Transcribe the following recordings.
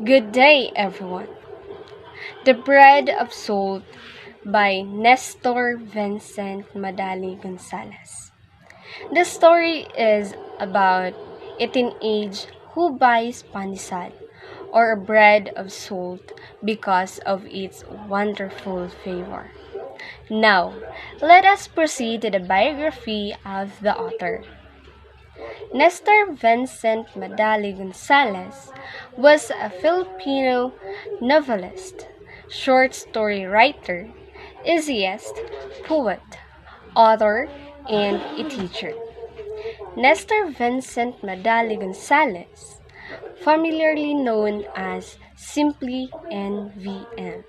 Good day, everyone. The Bread of Salt by Nestor Vincent Madali Gonzalez. The story is about a teenage who buys panisal or a bread of salt because of its wonderful flavor. Now, let us proceed to the biography of the author. Nestor Vincent Madali Gonzalez was a Filipino novelist, short story writer, essayist, poet, author, and a teacher. Nestor Vincent Madali Gonzalez, familiarly known as simply NVM.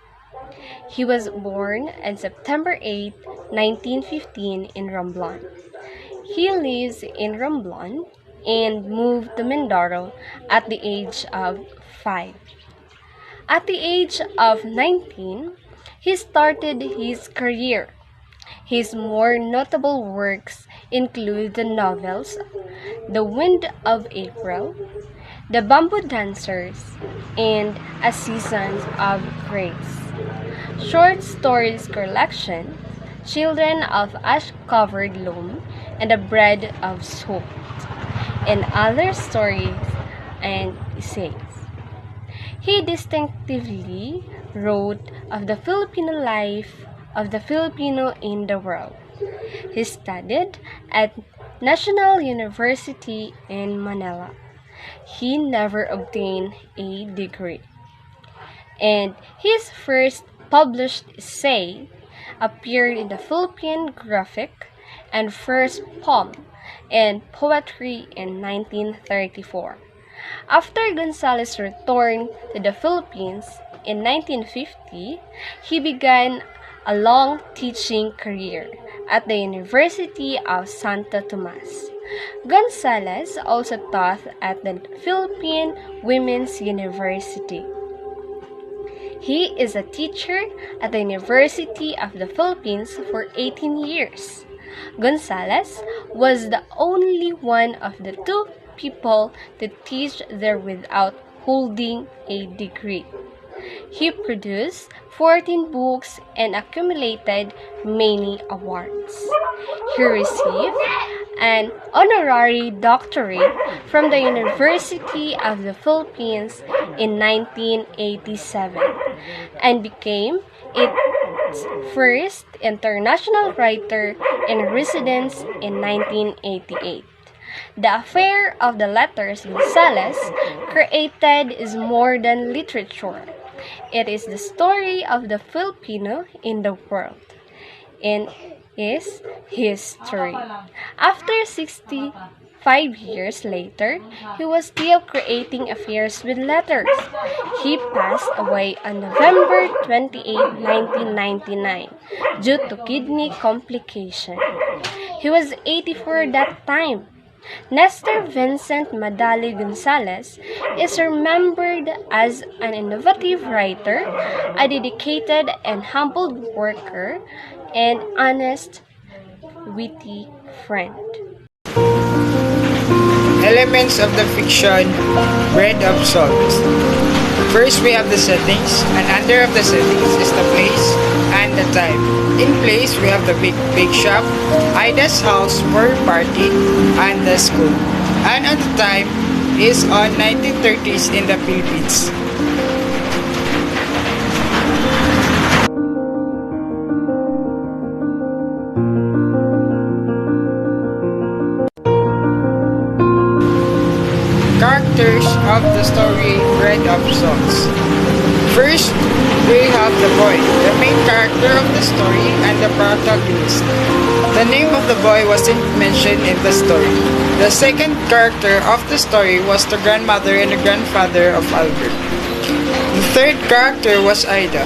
He was born on September 8, 1915 in Romblon. He lives in Romblon and moved to Mindoro at the age of 5. At the age of 19, he started his career. His more notable works include the novels The Wind of April, The Bamboo Dancers, and A Season of Grace. Short stories collection Children of Ash-Covered Loam and The Bread of Salt, and other stories and essays. He distinctively wrote of the Filipino life of the Filipino in the world. He studied at National University in Manila. He never obtained a degree. And his first published essay appeared in the Philippine Graphic and first poem and poetry in 1934. After Gonzalez returned to the Philippines in 1950, he began a long teaching career at the University of Santo Tomas. Gonzalez also taught at the Philippine Women's University. He is a teacher at the University of the Philippines for 18 years. Gonzalez was the only one of the two people to teach there without holding a degree. He produced 14 books and accumulated many awards. He received an honorary doctorate from the University of the Philippines in 1987 and became its first international writer in residence in 1988. The affair of the letters Gonzalez created is more than literature. It is the story of the Filipino in the world and is history. After 65 years later, he was still creating affairs with letters. He passed away on November 28, 1999 due to kidney complication. He was 84 that time. Nestor Vincent Madali Gonzalez is remembered as an innovative writer, a dedicated and humble worker, and honest, witty friend. Elements of the fiction Bread of Salt. First, we have the settings, and under of the settings is the place and the time. In place, we have the big shop, Ida's house for party, and the school. And at the time is on 1930s in the Philippines. Characters of the story Bread of Salts. First, we have the boy, the main character of the story and the protagonist. The name of the boy wasn't mentioned in the story. The second character of the story was the grandmother and the grandfather of Albert. The third character was Ida,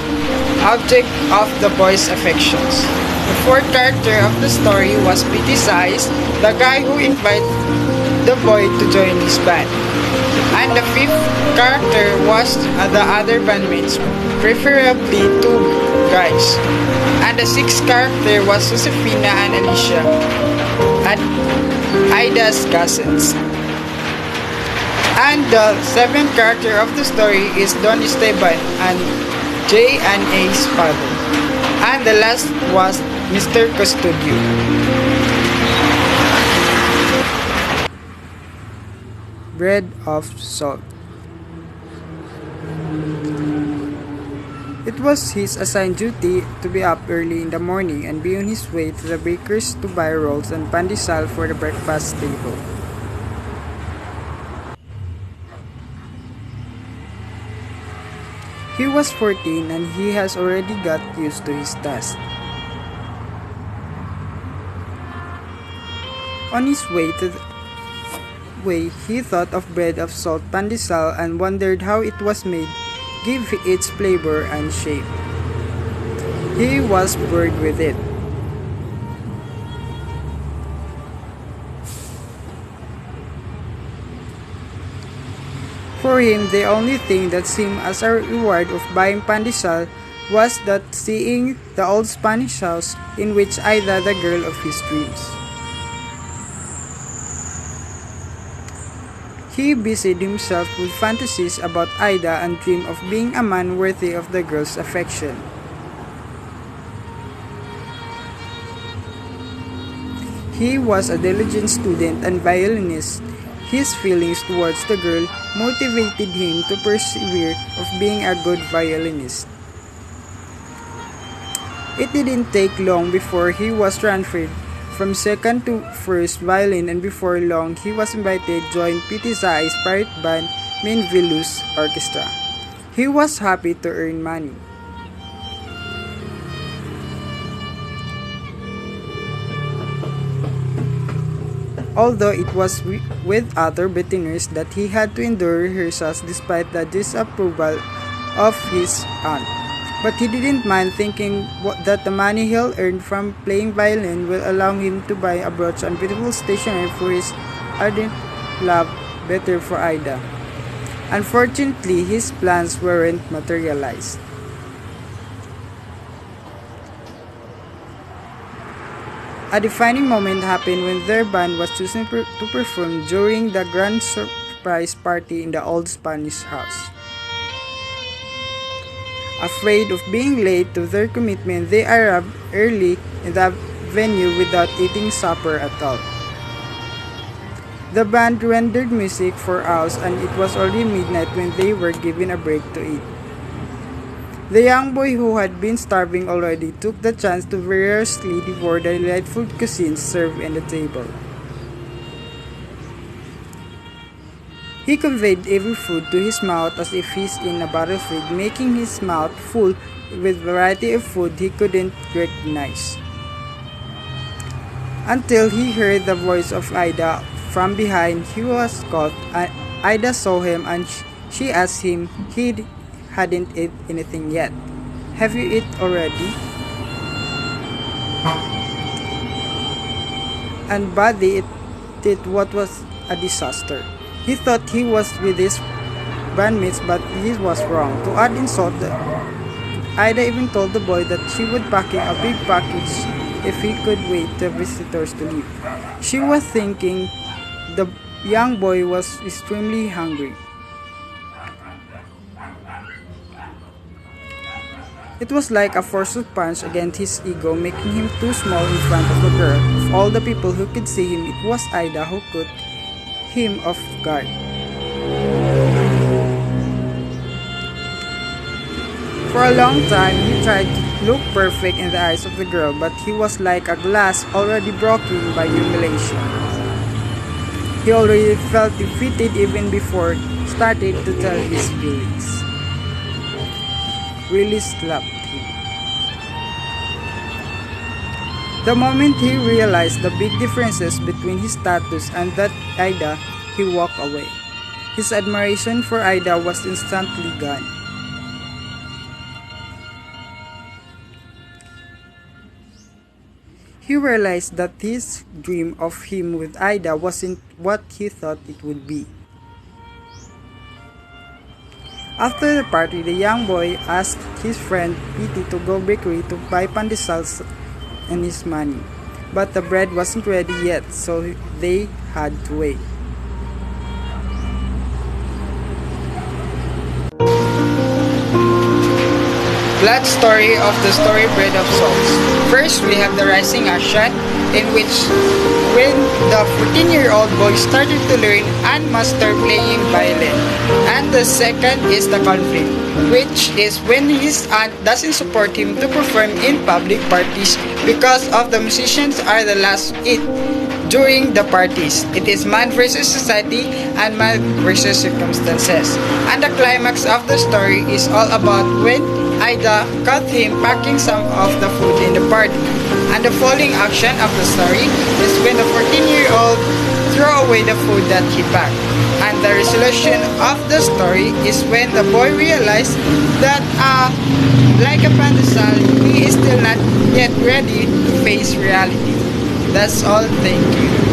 object of the boy's affections. The fourth character of the story was P.T. Size, the guy who invited the boy to join his band. And the fifth character was the other bandmates, preferably two guys. And the sixth character was Josefina and Alicia, and Ida's cousins. And the seventh character of the story is Don Esteban and J and A's father. And the last was Mr. Custodio. Bread of salt. It was his assigned duty to be up early in the morning and be on his way to the baker's to buy rolls and pandesal for the breakfast table. He was 14 and he has already got used to his task. On his way to the he thought of bread of salt pandesal and wondered how it was made, gave its flavor and shape. He was bored with it. For him, the only thing that seemed as a reward of buying pandesal was that seeing the old Spanish house in which Ida, the girl of his dreams. He busied himself with fantasies about Ida and dreamed of being a man worthy of the girl's affection. He was a diligent student and violinist. His feelings towards the girl motivated him to persevere of being a good violinist. It didn't take long before he was transferred from second to first violin, and before long he was invited to join P.T. Zai's pirate band Main Velus Orchestra. He was happy to earn money. Although it was with other beginners that he had to endure rehearsals despite the disapproval of his aunt. But he didn't mind thinking that the money he'll earn from playing violin will allow him to buy a brooch and beautiful stationery for his ardent love, better for Ida. Unfortunately, his plans weren't materialized. A defining moment happened when their band was chosen to perform during the grand surprise party in the old Spanish house. Afraid of being late to their commitment, they arrived early in the venue without eating supper at all. The band rendered music for hours and it was already midnight when they were given a break to eat. The young boy, who had been starving already, took the chance to voraciously devour the delightful cuisine served on the table. He conveyed every food to his mouth as if he's in a battlefield, making his mouth full with variety of food he couldn't recognize. Until he heard the voice of Ida from behind, he was caught. Ida saw him and she asked him he hadn't eaten anything yet. "Have you eaten already?" And Buddy did what was a disaster. He thought he was with his bandmates, but he was wrong. To add insult, Ida even told the boy that she would pack him a big package if he could wait the visitors to leave. She was thinking the young boy was extremely hungry. It was like a forceful punch against his ego, making him too small in front of the girl. Of all the people who could see him, it was Ida who caught him off guard. For a long time, he tried to look perfect in the eyes of the girl, but he was like a glass already broken by humiliation. He already felt defeated even before starting to tell his feelings. Really slapped him. The moment he realized the big differences between his status and that Ida, he walked away. His admiration for Ida was instantly gone. He realized that his dream of him with Ida wasn't what he thought it would be. After the party, the young boy asked his friend P.T. to go bakery to buy pandesals and his money. But the bread wasn't ready yet, so they had to wait. plot story of the story Bread of Souls. First, we have the rising action, in which when the 14-year-old boy started to learn and master playing violin. And the second is the conflict, which is when his aunt doesn't support him to perform in public parties because of the musicians are the last hit during the parties. It is man versus society and man versus circumstances. And the climax of the story is all about when Ida caught him packing some of the food in the party. And the falling action of the story is when the 14-year-old threw away the food that he packed. And the resolution of the story is when the boy realized that like a pandesal, he is still not yet ready to face reality. That's all. Thank you.